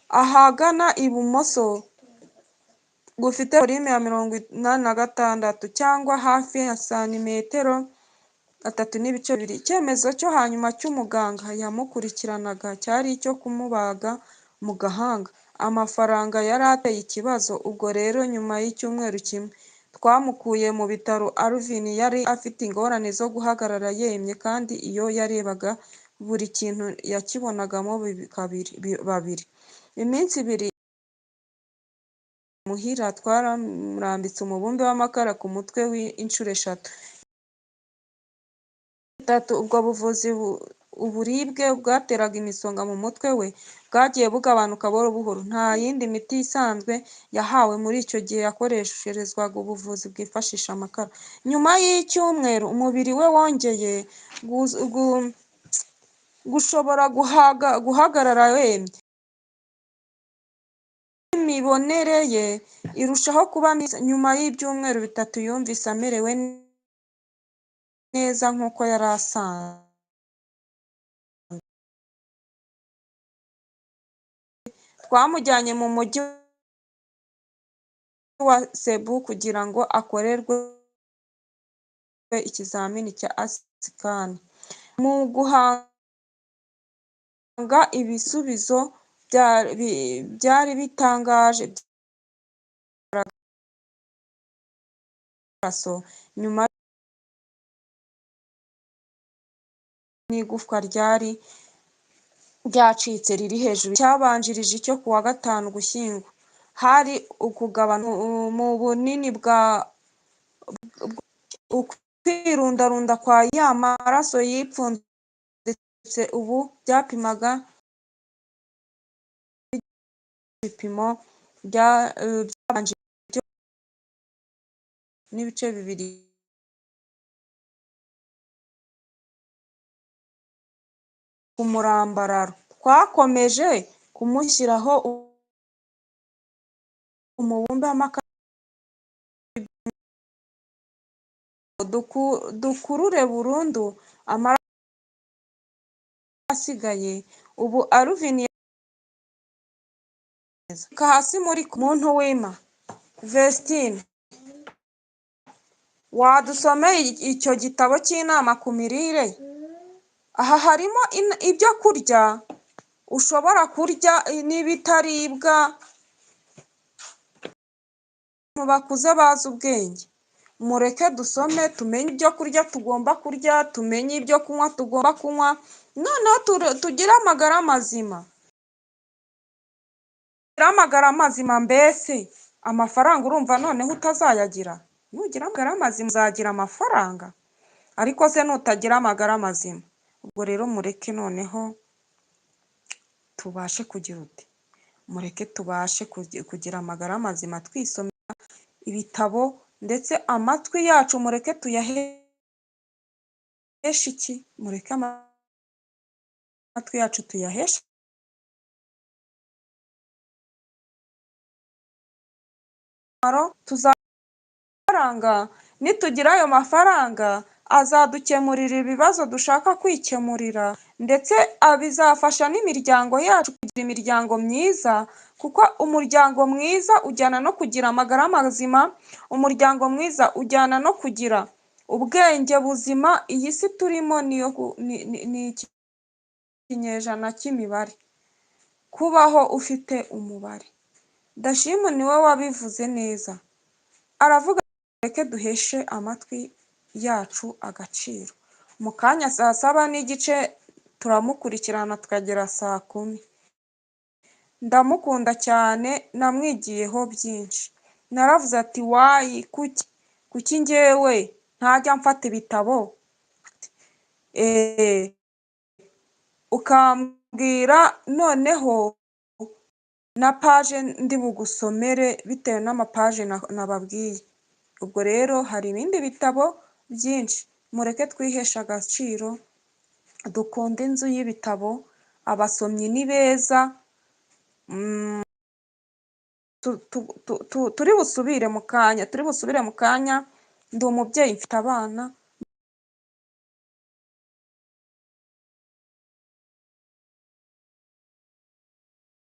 ahagana ibumoso gufite volume ya 86 cyangwa hafi ya santimetero 3.2. Icyemezo cyo hanyuma cy'umuganga yamukurikiranaga cyari icyo kumubaga mu gahanga. Amafaranga yari ateye ikibazo. Ubwo rero nyuma y'icyumweru kimwe twamukuye mu bitaro. Alvin yari afite ingorane zo guhagarara yemye, kandi iyo yarebaga buri kintu yakibonagamo babiri. Iminsi ibiri muhira twaramurambitse umubumbe w'amakara ku mutwe inshuro 3. Ubwo buvuzi uburibwe bwateraga imisonga mu mutwe we bwagiye bugabanuka buhoro buhoro. Nta yindi miti isanzwe yahawe muri icyo gihe, yakoresherezwaga ubuvuzi bwifashisha amakara. Nyuma y'icyumweru umubiri we wongeye gushobora guhagarara wemye. Imibonere ye irushaho kuba myiza. Nyuma y'ibyumweru 3 yumvise amerewe neza nk'uko yari asanzwe. Twamujyanye mu mujyi wa Cebu kugira ngo akorerwe ikizamini cya scan. Mu guhanga ibisubizo byari bitangaje nyuma n'igufwa ryari ryacitse riri hejuru. Cyabanjirije icyo kuwa 5 Ugushyingo hari ukugabana mu bunini bwa ukwirundarunda kwa ya maraso yipfunditse. Ubu byapimaga ibipimo byabanje n'ibice 2 ku murambararo. Twakomeje kumushyiraho umubumbe w'amakara dukurure burundu amaraso asigaye. Ubu Alvin hasi muri muntu w'Ima. Vestine, wadusomeye icyo gitabo cy'inama ku mirire? Aha harimo ibyo kurya ushobora kurya n'ibitaribwa. Mu bakuze bazi ubwenge, mureke dusome tumenye ibyo kurya tugomba kurya, tumenye ibyo kunywa tugomba kunywa, noneho tugire amagara mazima. Mbese amafaranga urumva noneho utazayagira? Nugira amagara mazima uzagira amafaranga, ariko se nutagira amagara mazima? Ubwo rero mureke noneho tubashe kugira mureke tubashe kugira amagara mazima twisomera ibitabo, ndetse amatwi yacu mureke tuyaheshe iki? Mureke amatwi yacu tuyaheshe tuzafaranga. Nitugira ayo mafaranga azadukemurira ibibazo dushaka kwikemurira, ndetse bizafasha n'imiryango yacu kugira imiryango myiza, kuko umuryango mwiza ujyana no kugira amagara mazima. Umuryango mwiza ujyana no kugira ubwenge buzima. Iyi si turimo ni ikinyejana cy'imibare. Kubaho ufite umubare. Dashim niwe wabivuze neza, aravuga reke duheshe amatwi yacu agaciro. Mu kanya saa 7:15 turamukurikirana tukagera saa 10. Ndamukunda cyane, namwigiyeho byinshi. Naravuze ati wayi kuki njyewe ntajya mfata ibitabo ukambwira noneho na page ndi bugusomere bitewe n'amapaje nababwiye. Ubwo rero hari ibindi bitabo byinshi. Mureke twihesha agaciro, dukunde inzu y'ibitabo. Abasomyi ni beza. Turi busubire mu kanya. Ndi umubyeyi, mfite abana.